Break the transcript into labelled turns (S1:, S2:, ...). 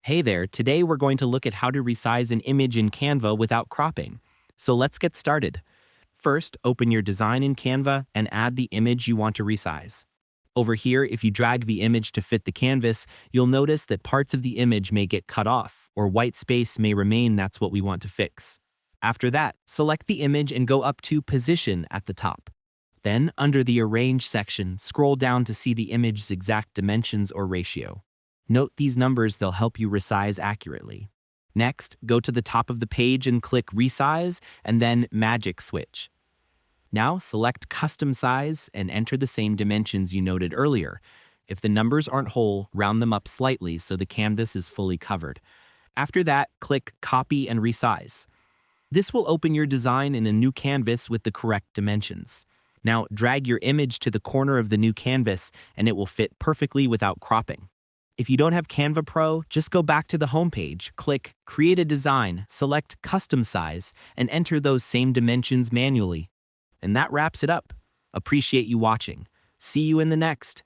S1: Hey there, today we're going to look at how to resize an image in Canva without cropping. So let's get started. First, open your design in Canva and add the image you want to resize. Over here, if you drag the image to fit the canvas, you'll notice that parts of the image may get cut off, or white space may remain. That's what we want to fix. After that, select the image and go up to Position at the top. Then, under the Arrange section, scroll down to see the image's exact dimensions or ratio. Note these numbers, they'll help you resize accurately. Next, go to the top of the page and click Resize and then Magic Switch. Now select Custom Size and enter the same dimensions you noted earlier. If the numbers aren't whole, round them up slightly so the canvas is fully covered. After that, click Copy and Resize. This will open your design in a new canvas with the correct dimensions. Now drag your image to the corner of the new canvas and it will fit perfectly without cropping. If you don't have Canva Pro, just go back to the home page, click Create a Design, select Custom Size, and enter those same dimensions manually. And that wraps it up. Appreciate you watching. See you in the next.